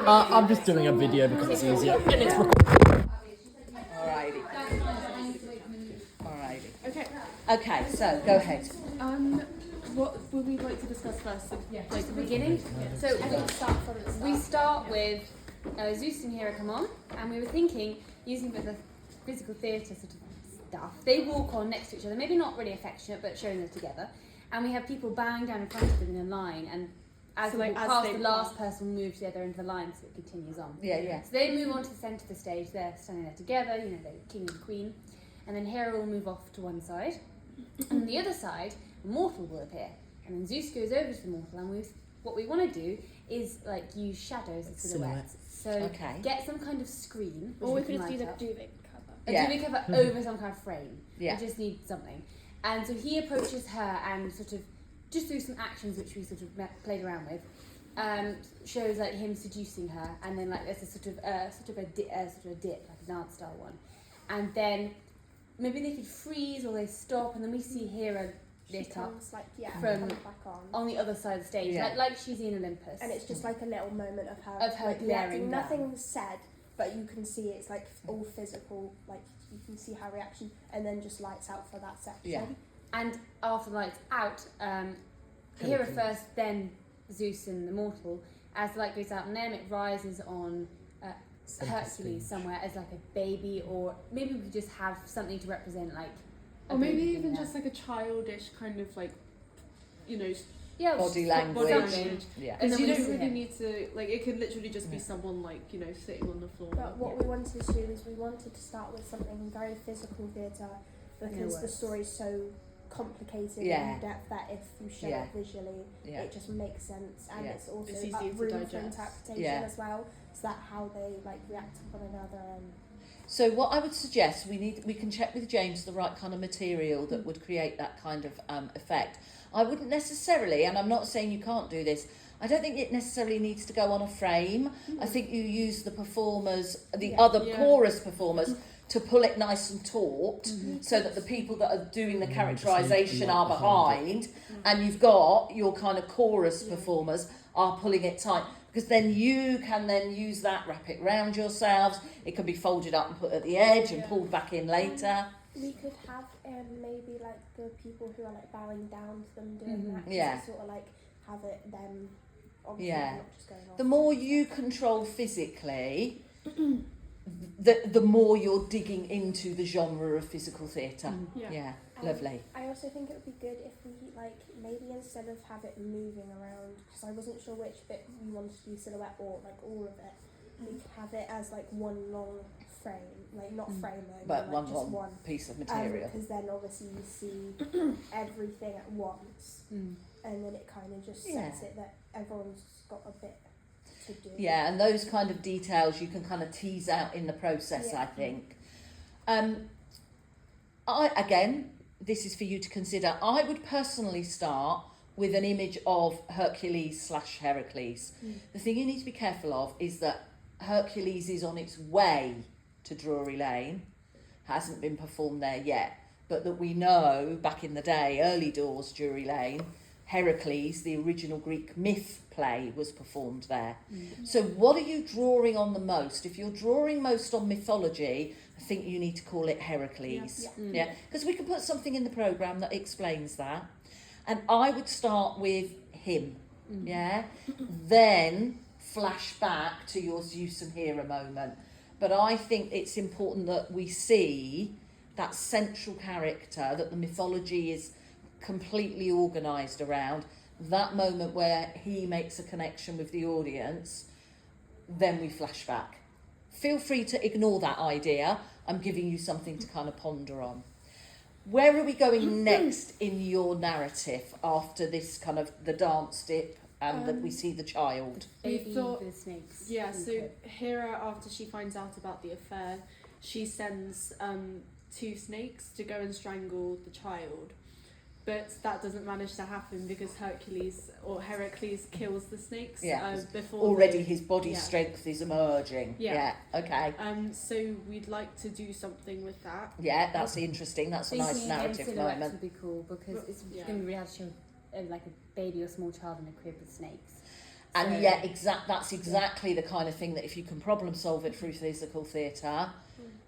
I'm just doing a video because it's easier and it's recorded. Alrighty. Okay. Okay, so go ahead. What would we like to discuss first? Like the beginning. So we start with Zeus and Hera come on, and we were thinking using the physical theatre sort of stuff. They walk on next to each other, maybe not really affectionate, but showing them together. And we have people bowing down in front of them in a line, and as So, we like, walk as past, they the last person will move together into the line, so it continues on. Yeah. So they move on to the centre of the stage. They're standing there together. You know, they're king and queen, and then Hera will move off to one side, and on the other side, a mortal will appear, and then Zeus goes over to the mortal, and what we want to do is like use shadows and silhouettes. So get some kind of screen, or we could light do the up. duvet cover. A duvet cover over some kind of frame. Yeah. We just need something. And so he approaches her and sort of, just through some actions which we sort of played around with, shows like him seducing her, and then like there's a sort of a dip, like a dance style one. And then maybe they could freeze or they stop, and then we see Hera lit up Comes, like, from back on the other side of the stage, like she's in Olympus. and it's just like a little moment of her glaring reacting. down. Nothing's said, but you can see it's like all physical, like you can see her reaction, and then just lights out for that section. Yeah. And after the lights out, Hera first, then Zeus and the mortal. As the light goes out on them, it rises on Hercules somewhere as like a baby, or maybe we could just have something to represent like. Or maybe even just like a childish kind of like, you know, Body language. Yeah. Because And you then we don't see really him. need to, like, it could literally just be someone like, you know, sitting on the floor. But what we wanted to do is we wanted to start with something very physical theatre, because the story's so complicated and in depth that if you show it visually, it just makes sense, and it's also It's easier to room for digest. interpretation as well. So that how they like react to one another. And So what I would suggest, we can check with James the right kind of material that would create that kind of effect. I wouldn't necessarily, and I'm not saying you can't do this, I don't think it necessarily needs to go on a frame. I think you use the performers, the other chorus performers, to pull it nice and taut, so that the people that are doing the characterisation are behind, and you've got your kind of chorus performers are pulling it tight. Because then you can then use that, wrap it round yourselves. It can be folded up and put at the edge and pulled back in later. we could have maybe like the people who are like bowing down to them doing that. Yeah. Sort of like have it them. Obviously not just going off. The more you control physically, the more you're digging into the genre of physical theatre. Yeah, lovely. I also think it would be good if we like maybe instead of have it moving around, because I wasn't sure which bit we wanted to be silhouette or like all of it. We could have it as like one long frame, like not frame though, But like one piece of material. Because then obviously you see everything at once, and then it kind of just sets it that everyone's got a bit to do. Yeah, and those kind of details you can kind of tease out in the process, I think. Again, this is for you to consider. I would personally start with an image of Hercules / Heracles. The thing you need to be careful of is that Hercules is on its way to Drury Lane, hasn't been performed there yet, but that we know back in the day, early doors Drury Lane, Heracles, the original Greek myth play, was performed there. So what are you drawing on the most? If you're drawing most on mythology, I think you need to call it Heracles. Yeah, because we can put something in the programme that explains that. And I would start with him, then flash back to your Zeus and Hera moment. But I think it's important that we see that central character, that the mythology is completely organised around, that moment where he makes a connection with the audience, then we flash back. Feel free to ignore that idea. I'm giving you something to kind of ponder on. Where are we going next in your narrative after this kind of the dance dip and that we see the child? We Baby thought, with snakes. yeah, so Hera, after she finds out about the affair, she sends 2 snakes to go and strangle the child. But that doesn't manage to happen because Heracles kills the snakes before. Already his body strength is emerging. Yeah. Okay. So we'd like to do something with that. Yeah, that's interesting. That's a nice narrative silhouettes moment. would be cool because it's going to be able to show like a baby or small child in a crib with snakes. And yet, that's exactly the kind of thing that if you can problem solve it through physical theatre,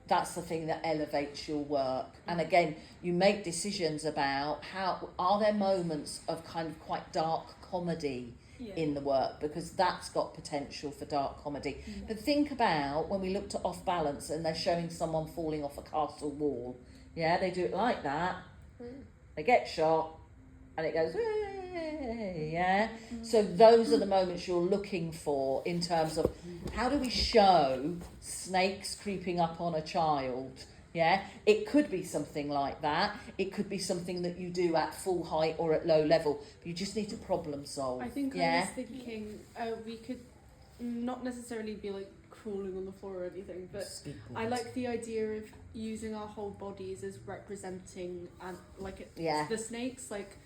that's the thing that elevates your work. And again, you make decisions about how, are there moments of kind of quite dark comedy in the work, because that's got potential for dark comedy. But think about when we looked at Off Balance and they're showing someone falling off a castle wall. Yeah, they do it like that. They get shot and it goes, yeah. So those are the moments you're looking for in terms of how do we show snakes creeping up on a child. Yeah, it could be something like that. It could be something that you do at full height or at low level. But you just need to problem solve. I think I was thinking we could not necessarily be like crawling on the floor or anything, but I like the idea of using our whole bodies as representing and like the snakes. Like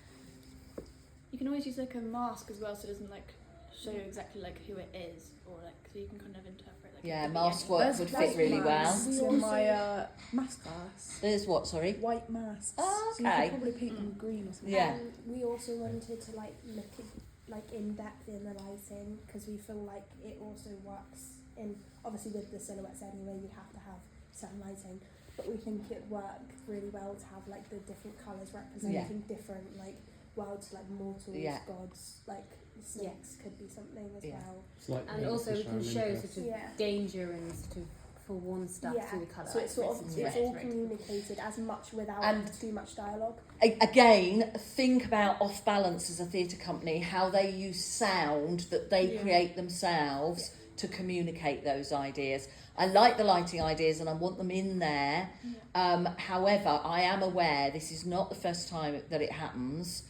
you can always use like a mask as well, so it doesn't like show you exactly like who it is, or like so you can kind of interpret. Like, mask work would fit really well. On my mask class. There's what? Sorry. White masks. Oh, So you okay. could probably paint them green or something. Yeah. We also wanted to like look at, like in depth in the lighting, because we feel like it also works in, obviously with the silhouettes anyway you'd have to have certain lighting, but we think it worked really well to have like the different colours representing different like worlds, like mortals, gods, like snakes could be something as well. Like And also we can show sort of Yeah. danger and sort of forewarn stuff through the colour. So it's sort of it's all communicated as much without too much dialogue. Again, think about Off Balance as a theatre company, how they use sound that they create themselves to communicate those ideas. I like the lighting ideas and I want them in there. However, I am aware this is not the first time that it happens.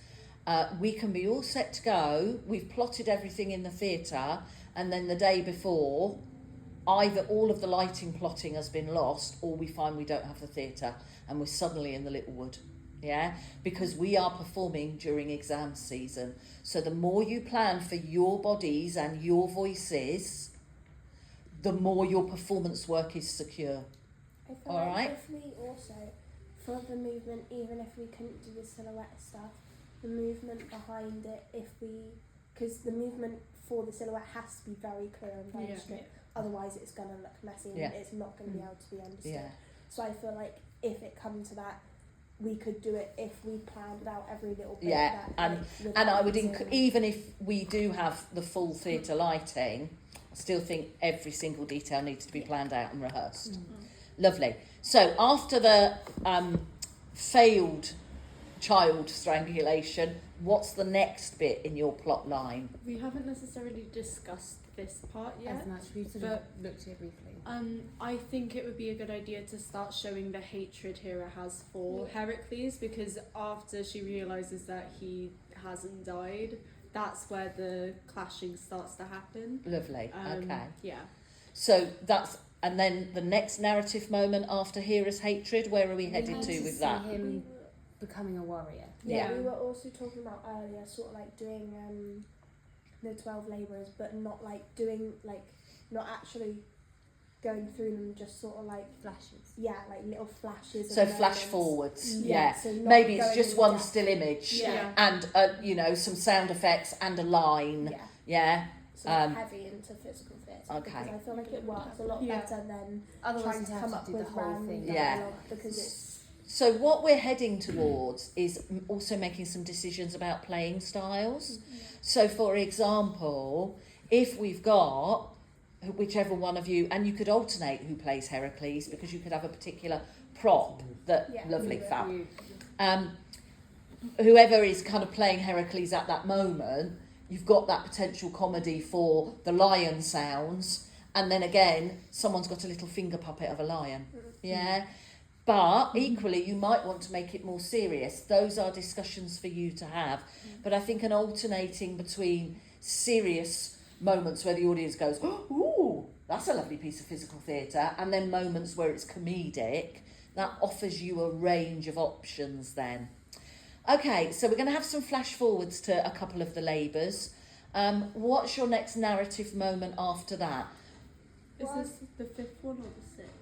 We can be all set to go, we've plotted everything in the theatre, and then the day before, either all of the lighting plotting has been lost, or we find we don't have the theatre and we're suddenly in the Littlewood. Yeah, because we are performing during exam season. So the more you plan for your bodies and your voices, the more your performance work is secure. I feel All like right. if we also, for the movement, even if we couldn't do the silhouette stuff, the movement behind it, because the movement for the silhouette has to be very clear and very strict, otherwise it's going to look messy and it's not going to be able to be understood. Yeah. So I feel like if it comes to that, we could do it if we planned out every little bit. Yeah, that, and I would even if we do have the full theatre lighting, I still think every single detail needs to be planned out and rehearsed. Lovely. So after the failed child strangulation, what's the next bit in your plot line? we haven't necessarily discussed this part yet. As much, we sort of looked at it briefly. I think it would be a good idea to start showing the hatred Hera has for Heracles, because after she realises that he hasn't died, that's where the clashing starts to happen. Lovely. Okay. Yeah. So that's, and then the next narrative moment after Hera's hatred, where are we headed to with that? See him becoming a warrior. Yeah, we were also talking about earlier, sort of like doing the 12 labourers, but not like doing, like, not actually going through them, just sort of like Flashes. Yeah, like little flashes. So of flash moments. forwards. Yeah, so not maybe it's going just in one depth. still image Yeah. and some sound effects and a line. Yeah. Yeah. So heavy into physical theatre. Okay. Because I feel like it works a lot better than Otherwise trying you to have come to up do the with whole random thing. Yeah. dialogue, because it's So what we're heading towards is also making some decisions about playing styles. So for example, if we've got whichever one of you, and you could alternate who plays Heracles, because you could have a particular prop that lovely fab. Whoever is kind of playing Heracles at that moment, you've got that potential comedy for the lion sounds, and then again someone's got a little finger puppet of a lion. Yeah. But equally, you might want to make it more serious. Those are discussions for you to have. But I think an alternating between serious moments where the audience goes, ooh, that's a lovely piece of physical theatre, and then moments where it's comedic, that offers you a range of options then. Okay, so we're going to have some flash forwards to a couple of the labours. What's your next narrative moment after that? Is this the fifth one or the sixth?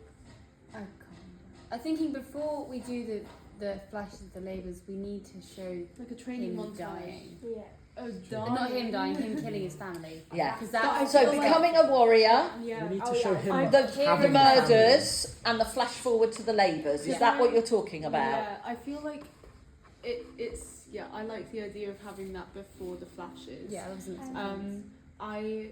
I can't remember. I'm thinking before we do the flashes of the labours, we need to show Like a training him montage. dying. yeah. Not him dying, him killing his family. Yeah. Because But I that's So feel like- becoming a warrior, Yeah. We need Oh, to show yeah. him the having murders, and the flash forward to the labours. Is Yeah. that what you're talking about? Yeah, I feel like it's I like the idea of having that before the flashes. yeah, that wasn't. I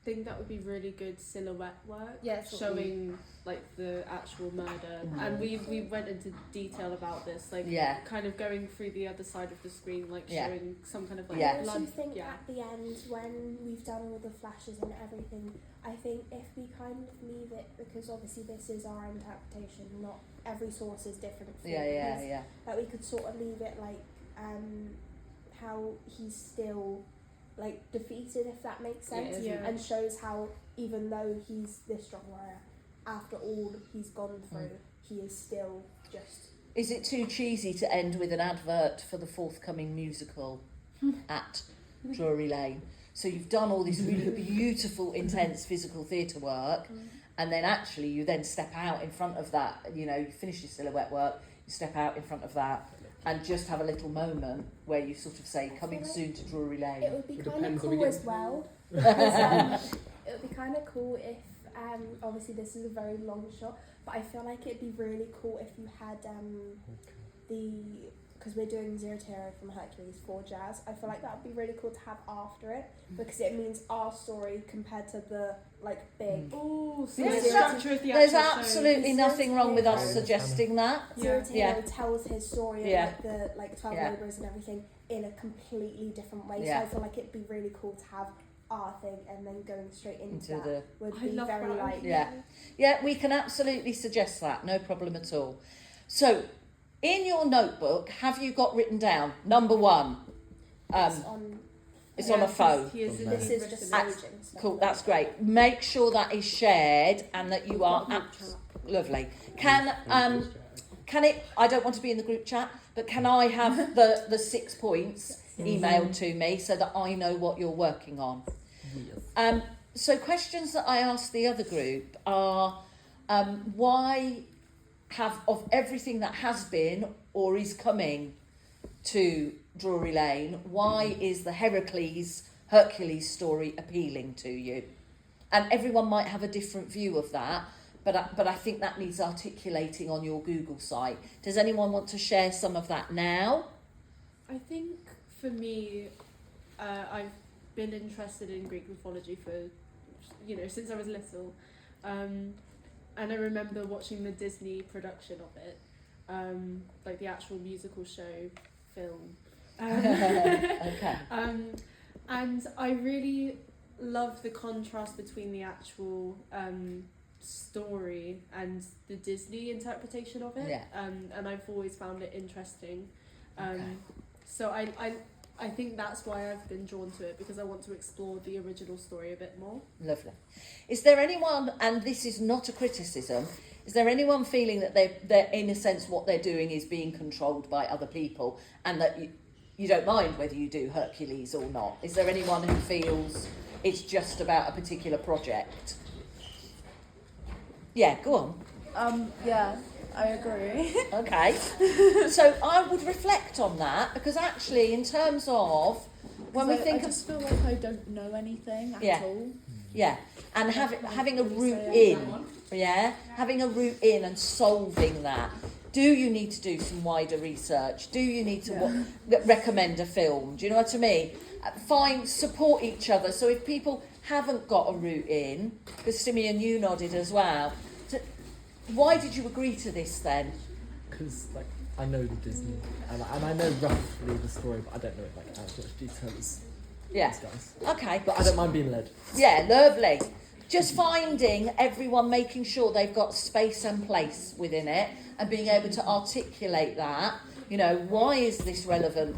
think that would be really good silhouette work. Yeah, that's what showing like the actual murder, and we went into detail about this, like Yeah. kind of going through the other side of the screen, like Yeah. showing some kind of like Yeah. I also blood. think Yeah. at the end, when we've done all the flashes and everything, I think if we kind of leave it, because obviously this is our interpretation, not every source is different. For this, Yeah. that we could sort of leave it like how he's still like defeated, if that makes sense, Yeah. and shows how even though he's this strong warrior, after all he's gone through, he is still just. Is it too cheesy to end with an advert for the forthcoming musical at Drury Lane? So you've done all this really beautiful, intense physical theatre work, and then actually you then step out in front of that, you finish your silhouette work, you step out in front of that, and just have a little moment where you sort of say, coming soon to Drury It Lane. would be It kind of depends, are we cool as getting- well. Because, it would be kind of cool if, obviously this is a very long shot, but I feel like it'd be really cool if you had because we're doing Zero to Hero from Hercules for Jazz. I feel like that would be really cool to have after it, because it means our story compared to the like big. Oh, so Yeah, the it's structure of the There's actual absolutely Show. nothing wrong with us Yeah. suggesting that. Zero to Yeah. Hero tells his story Yeah. of the 12 Yeah. labourers and everything in a completely different way. Yeah. So I feel like it'd be really cool to have our thing and then going straight into that the would I be love very that. Yeah, we can absolutely suggest that, no problem at all. So, in your notebook, have you got written down number 1? It's on. It's on a phone. This is just That's staging stuff. Cool, that's great. Make sure that is shared and that you are lovely. Can it? I don't want to be in the group chat, but can I have the 6 points emailed to me so that I know what you're working on? So questions that I asked the other group are, why have, of everything that has been or is coming to Drury Lane, why is the Heracles story appealing to you? And everyone might have a different view of that, but I think that needs articulating on your Google site. Does anyone want to share some of that now? I think for me, I've been interested in Greek mythology for, since I was little. And I remember watching the Disney production of it, like the actual musical show film. Okay. And I really love the contrast between the actual story and the Disney interpretation of it. Yeah. And I've always found it interesting. Okay. So I think that's why I've been drawn to it, because I want to explore the original story a bit more. Lovely. Is there anyone, and this is not a criticism, is there anyone feeling that they're in a sense what they're doing is being controlled by other people, and that you don't mind whether you do Hercules or not? Is there anyone who feels it's just about a particular project? Yeah, go on. Yeah, I agree. Okay. So I would reflect on that, because actually in terms of when we think I just feel like I don't know anything at Yeah. all. yeah, and having a route Say in, yeah, having a route in and solving that. Do you need to do some wider research? Do you need to recommend a film? Do you know what I mean? Support each other. So if people haven't got a route in, because Simeon, you nodded as well. Why did you agree to this then? Because I know the Disney and I know roughly the story, but I don't know it as much detail as Yeah. these guys. Okay. But I don't mind being led. Yeah, lovely. Just finding everyone, making sure they've got space and place within it, and being able to articulate that. Why is this relevant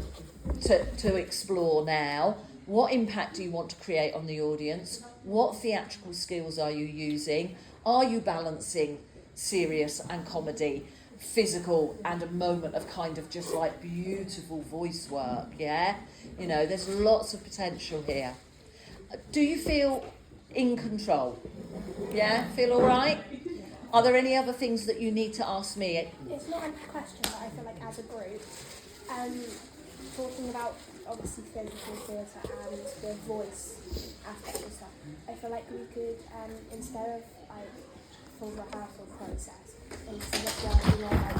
to explore now? What impact do you want to create on the audience? What theatrical skills are you using? Are you balancing serious and comedy, physical and a moment of kind of just like beautiful voice work? Yeah, there's lots of potential here. Do you feel in control? Yeah, feel all right? Are there any other things that you need to ask me? It's not a question, but I feel like as a group, talking about obviously physical theatre and the voice aspect of stuff. I feel like we could, instead of like full rehearsal process, instead of working on like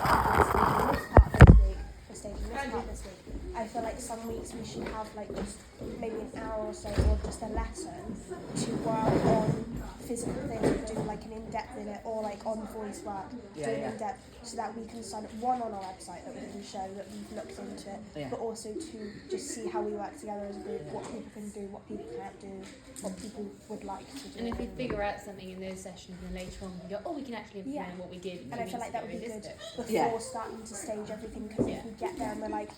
this part this week, or staging this part this week, I feel like some weeks we should have like just maybe an hour or so, or just a lesson to work on physical theatre, do like an in-depth in it, or like on voice work, do an in-depth, so that we can sign up one on our website that we can show that we've looked into it, but also to just see how we work together as a group, what people can do, what people can't do, what people would like to do. And if we figure out something in those sessions, then later on we go, oh, we can actually implement what we did. And I feel like that would be good before Yeah. starting to stage everything, because if we get there and we're like,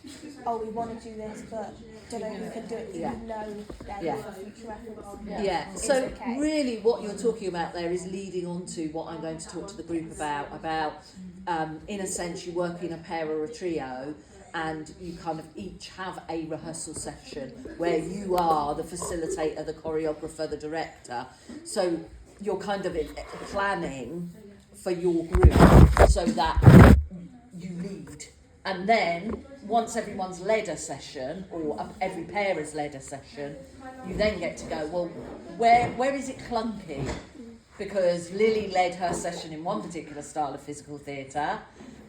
oh, we want to do this, but don't know who can do it, we know then for future reference. Yeah, it's so okay. really what you're talking about there is leading on to what I'm going to talk to the group about in a sense you work in a pair or a trio, and you kind of each have a rehearsal session where you are the facilitator, the choreographer, the director, so you're kind of planning for your group so that you lead. And then, once everyone's led a session, or every pair has led a session, you then get to go, well, where is it clunky? Because Lily led her session in one particular style of physical theatre,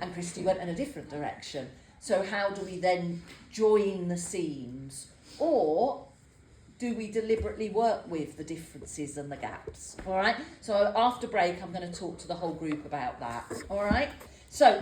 and Christy went in a different direction. So how do we then join the seams? Or do we deliberately work with the differences and the gaps? All right? So after break, I'm going to talk to the whole group about that. All right? So